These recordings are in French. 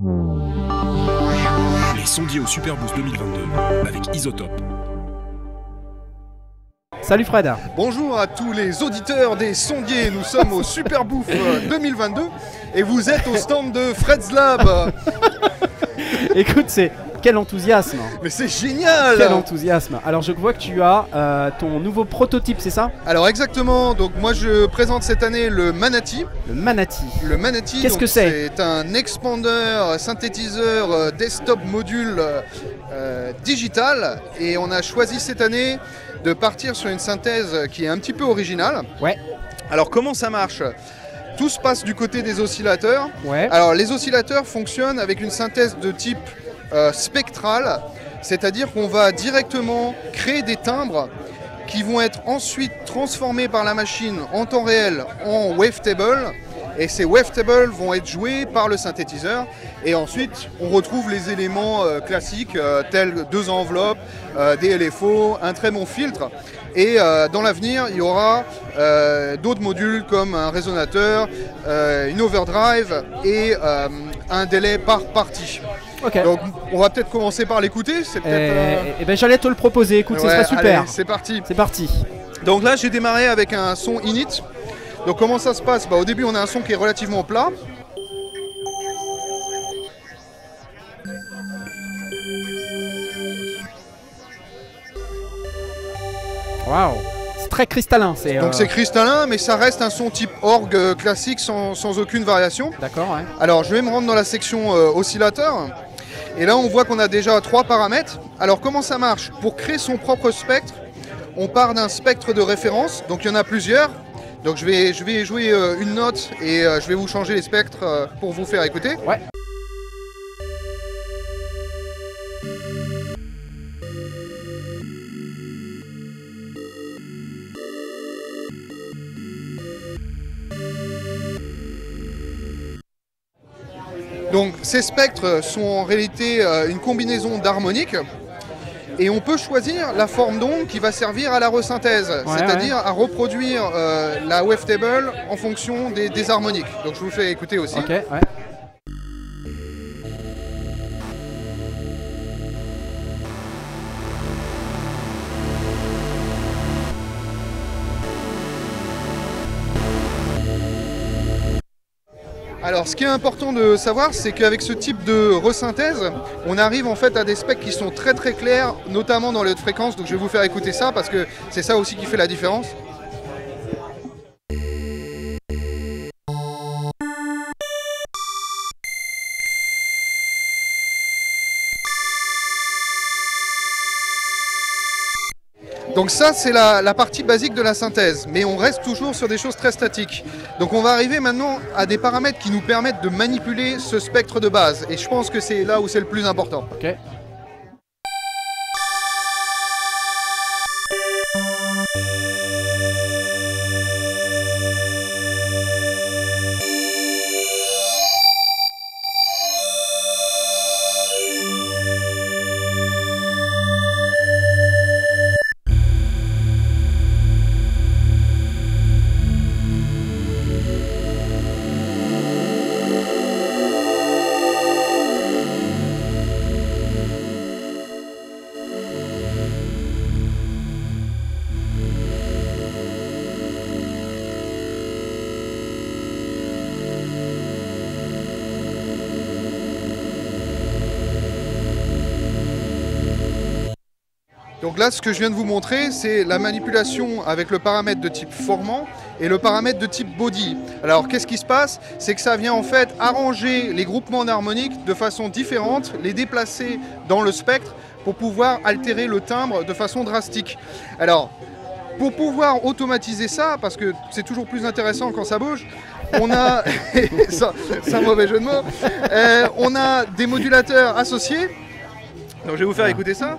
Les sondiers au Super Boost 2022 avec Isotope. Salut Fred. Bonjour à tous les auditeurs des sondiers, nous sommes au Super Bouffe 2022 et vous êtes au stand de Fred's Lab. Écoute, c'est quel enthousiasme. Mais c'est génial. Quel enthousiasme. Alors je vois que tu as ton nouveau prototype, c'est ça? Alors exactement, donc moi je présente cette année le Manatee. Le Manatee. Le Manatee, qu'est-ce que c'est? C'est un expander, synthétiseur, desktop module digital, et on a choisi cette année de partir sur une synthèse qui est un petit peu originale. Ouais. Alors comment ça marche? Tout se passe du côté des oscillateurs. Ouais. Alors les oscillateurs fonctionnent avec une synthèse de type spectral, c'est-à-dire qu'on va directement créer des timbres qui vont être ensuite transformés par la machine en temps réel en wavetable, et ces wavetables vont être joués par le synthétiseur, et ensuite on retrouve les éléments classiques tels deux enveloppes, des LFO, un très bon filtre, et dans l'avenir il y aura d'autres modules comme un résonateur, une overdrive et un délai par partie. Okay. Donc on va peut-être commencer par l'écouter. C'est peut-être. Ben j'allais te le proposer. Écoute, ouais, ça serait super. Allez, c'est parti. C'est parti. Donc là, j'ai démarré avec un son init. Donc comment ça se passe? Au début, on a un son qui est relativement plat. Waouh. C'est très cristallin. Donc c'est cristallin, mais ça reste un son type orgue classique sans aucune variation. D'accord. Ouais. Alors je vais me rendre dans la section oscillateur. Et là, on voit qu'on a déjà 3 paramètres. Alors, comment ça marche? Pour créer son propre spectre, on part d'un spectre de référence. Donc, il y en a plusieurs. Donc, je vais jouer une note et je vais vous changer les spectres pour vous faire écouter. Ouais. Donc ces spectres sont en réalité une combinaison d'harmoniques, et on peut choisir la forme d'onde qui va servir à la resynthèse, c'est-à-dire à reproduire la wavetable en fonction des harmoniques. Donc je vous fais écouter aussi. Ok, ouais. Alors ce qui est important de savoir, c'est qu'avec ce type de resynthèse, on arrive en fait à des specs qui sont très très clairs, notamment dans les hautes fréquences. Donc je vais vous faire écouter ça parce que c'est ça aussi qui fait la différence. Donc ça, c'est la partie basique de la synthèse, mais on reste toujours sur des choses très statiques. Donc on va arriver maintenant à des paramètres qui nous permettent de manipuler ce spectre de base, et je pense que c'est là où c'est le plus important. Ok. Donc là, ce que je viens de vous montrer, c'est la manipulation avec le paramètre de type formant et le paramètre de type body. Alors qu'est-ce qui se passe? C'est que ça vient en fait arranger les groupements d'harmoniques de façon différente, les déplacer dans le spectre pour pouvoir altérer le timbre de façon drastique. Alors, pour pouvoir automatiser ça, parce que c'est toujours plus intéressant quand ça bouge, on a, c'est un mauvais jeu de mots, on a des modulateurs associés. Donc je vais vous faire écouter ça.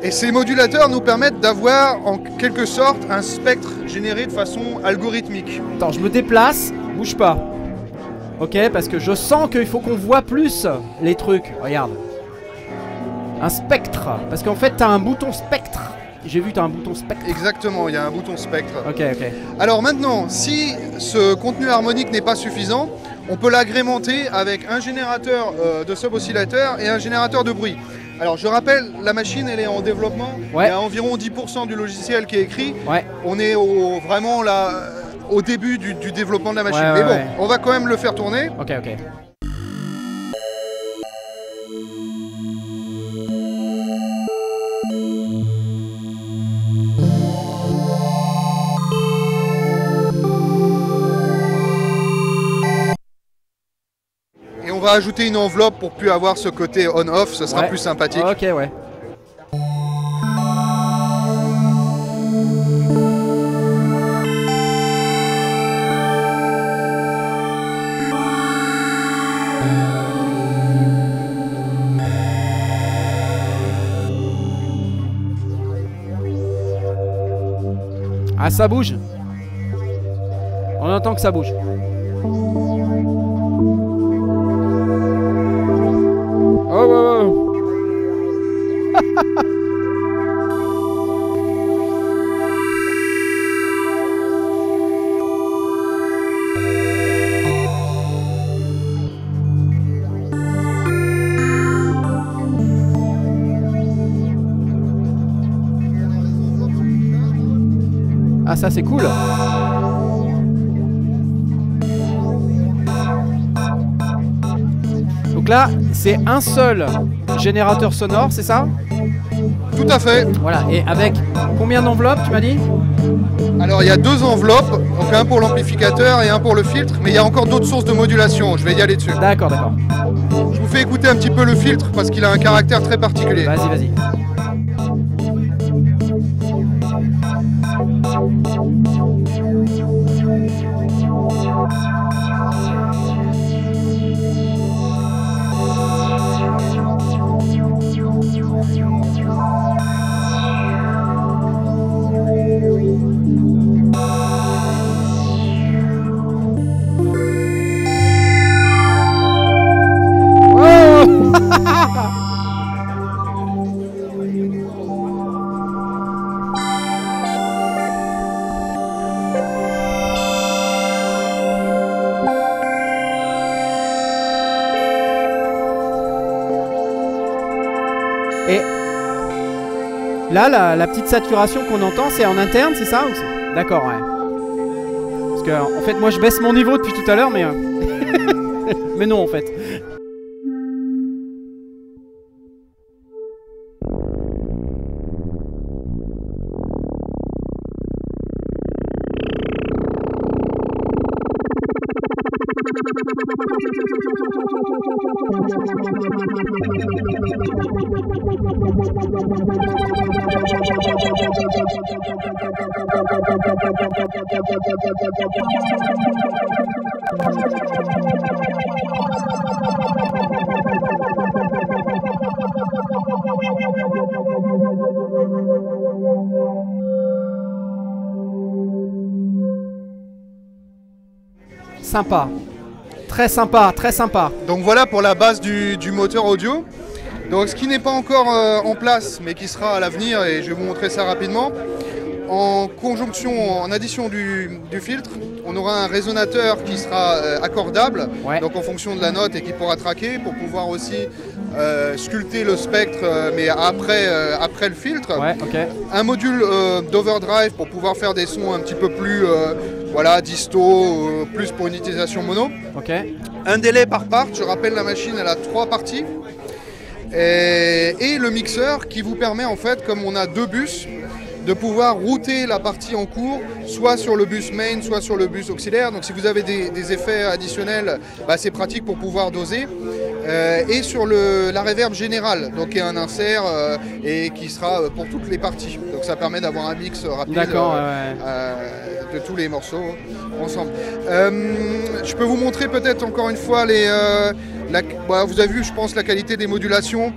Et ces modulateurs nous permettent d'avoir en quelque sorte un spectre généré de façon algorithmique. Attends, je me déplace. Bouge pas. Ok, parce que je sens qu'il faut qu'on voit plus les trucs. Regarde. Un spectre. Parce qu'en fait, t'as un bouton spectre. J'ai vu, t'as un bouton spectre. Exactement, il y a un bouton spectre. Ok, ok. Alors maintenant, si ce contenu harmonique n'est pas suffisant, on peut l'agrémenter avec un générateur de sub-oscillateur et un générateur de bruit. Alors je rappelle, la machine elle est en développement, Ouais. il y a environ 10% du logiciel qui est écrit. Ouais. On est vraiment là, au début du développement de la machine. Ouais, Mais bon, ouais. on va quand même le faire tourner. Ok, ok. Et on va ajouter une enveloppe pour plus avoir ce côté on-off, ce sera Ouais. plus sympathique. Ok, ouais. Ah, ça bouge. On entend que ça bouge. Oh, oh, oh. Ah, ça c'est cool. Donc là, c'est un seul générateur sonore, c'est ça? Tout à fait. Voilà, et avec combien d'enveloppes, tu m'as dit? Alors il y a deux enveloppes, donc un pour l'amplificateur et un pour le filtre, mais il y a encore d'autres sources de modulation, je vais y aller dessus. D'accord, d'accord. Je vous fais écouter un petit peu le filtre parce qu'il a un caractère très particulier. Vas-y, vas-y. Et là, la petite saturation qu'on entend, c'est en interne, c'est ça ou c'est... D'accord, ouais. Parce que, en fait, moi, je baisse mon niveau depuis tout à l'heure, mais... mais non, en fait. Sympa. Très sympa, très sympa. Donc voilà pour la base du moteur audio. Donc ce qui n'est pas encore en place mais qui sera à l'avenir, et je vais vous montrer ça rapidement. En conjonction, en addition du filtre, on aura un résonateur qui sera accordable, Ouais. donc en fonction de la note, et qui pourra traquer pour pouvoir aussi sculpter le spectre, mais après le filtre. Ouais, ok. Un module d'overdrive pour pouvoir faire des sons un petit peu plus voilà, disto, plus pour une utilisation mono. Ok. Un délai par part, je rappelle la machine elle a 3 parties. Et le mixeur qui vous permet en fait, comme on a 2 bus, de pouvoir router la partie en cours, soit sur le bus main, soit sur le bus auxiliaire. Donc si vous avez des effets additionnels, bah, c'est pratique pour pouvoir doser. Et sur la reverb générale, donc qui est un insert et qui sera pour toutes les parties. Donc ça permet d'avoir un mix rapide D'accord, de tous les morceaux ensemble. Je peux vous montrer peut-être encore une fois vous avez vu, je pense, la qualité des modulations.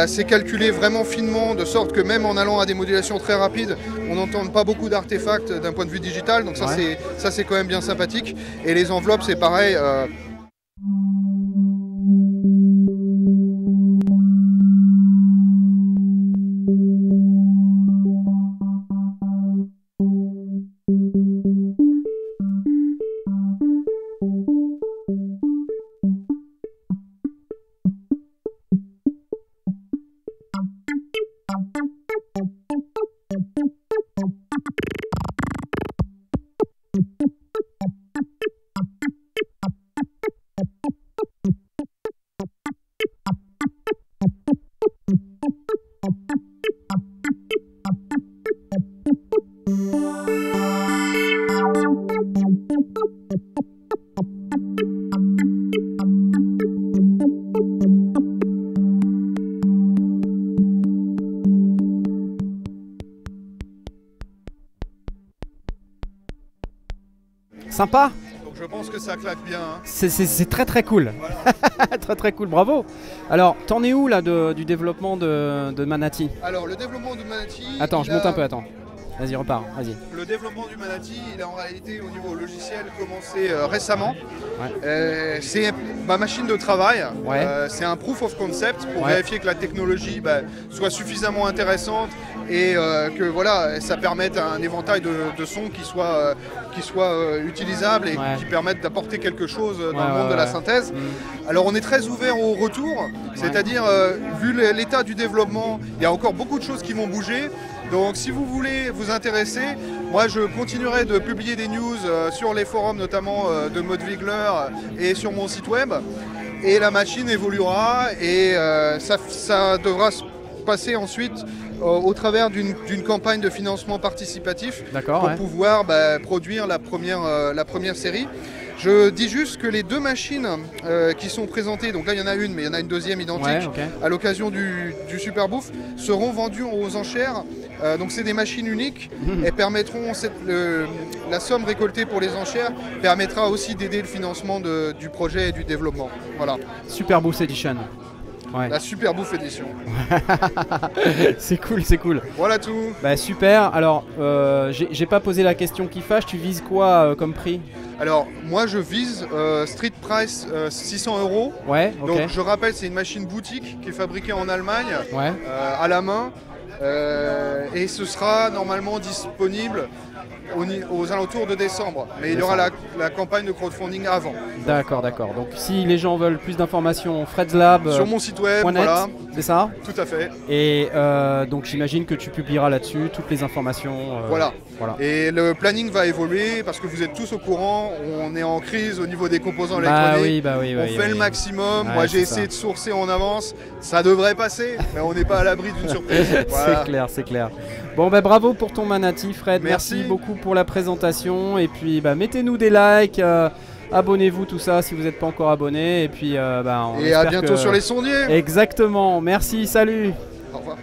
C'est calculé vraiment finement, de sorte que même en allant à des modulations très rapides, on n'entend pas beaucoup d'artefacts d'un point de vue digital. Donc ça, c'est quand même bien sympathique. Et les enveloppes, c'est pareil. Sympa. Donc je pense que ça claque bien. Hein. C'est très très cool. Voilà. Très très cool, bravo. Alors, t'en es où là du développement de Manatee? Alors, le développement de Manatee... Attends, je monte un peu, attends. Vas-y, repars, vas-y. Le développement du Manatee, il a en réalité au niveau logiciel commencé récemment. Ouais. C'est ma machine de travail. Ouais. C'est un proof of concept pour vérifier que la technologie soit suffisamment intéressante et que voilà, ça permette un éventail de sons qui soit utilisable et qui permettent d'apporter quelque chose dans le monde de la synthèse. Alors on est très ouvert au retour, c'est-à-dire vu l'état du développement, il y a encore beaucoup de choses qui vont bouger. Donc si vous voulez vous intéresser, moi je continuerai de publier des news sur les forums notamment de Modwigler et sur mon site web. Et la machine évoluera et ça devra se passer ensuite au travers d'une campagne de financement participatif pour pouvoir produire la première série. Je dis juste que les deux machines qui sont présentées, donc là il y en a une, mais il y en a une deuxième identique, à l'occasion du Superbooth, seront vendues aux enchères. Donc c'est des machines uniques et permettront, la somme récoltée pour les enchères permettra aussi d'aider le financement du projet et du développement. Voilà. Superbooth Edition. Ouais. La Superbooth Edition. C'est cool, c'est cool. Voilà tout. Bah super, alors j'ai pas posé la question qui fâche, tu vises quoi comme prix? Alors moi je vise street price 600 €. Ouais, ok. Donc je rappelle, c'est une machine boutique qui est fabriquée en Allemagne à la main et ce sera normalement disponible aux alentours de décembre. Mais il y aura la campagne de crowdfunding avant. D'accord, d'accord. Donc si les gens veulent plus d'informations, Fred's Lab sur mon site web, voilà. C'est ça? Tout à fait. Et donc j'imagine que tu publieras là-dessus toutes les informations. Voilà. Et le planning va évoluer parce que vous êtes tous au courant, on est en crise au niveau des composants électroniques. On fait le maximum. Moi j'ai essayé de sourcer en avance, ça devrait passer, mais on n'est pas à l'abri d'une surprise. Voilà. C'est clair, c'est clair. Bon bravo pour ton Manatee, Fred. Merci beaucoup pour la présentation. Et puis mettez-nous des likes, abonnez-vous, tout ça si vous n'êtes pas encore abonné. Et puis et à bientôt sur les sondiers. Exactement. Merci, salut. Au revoir.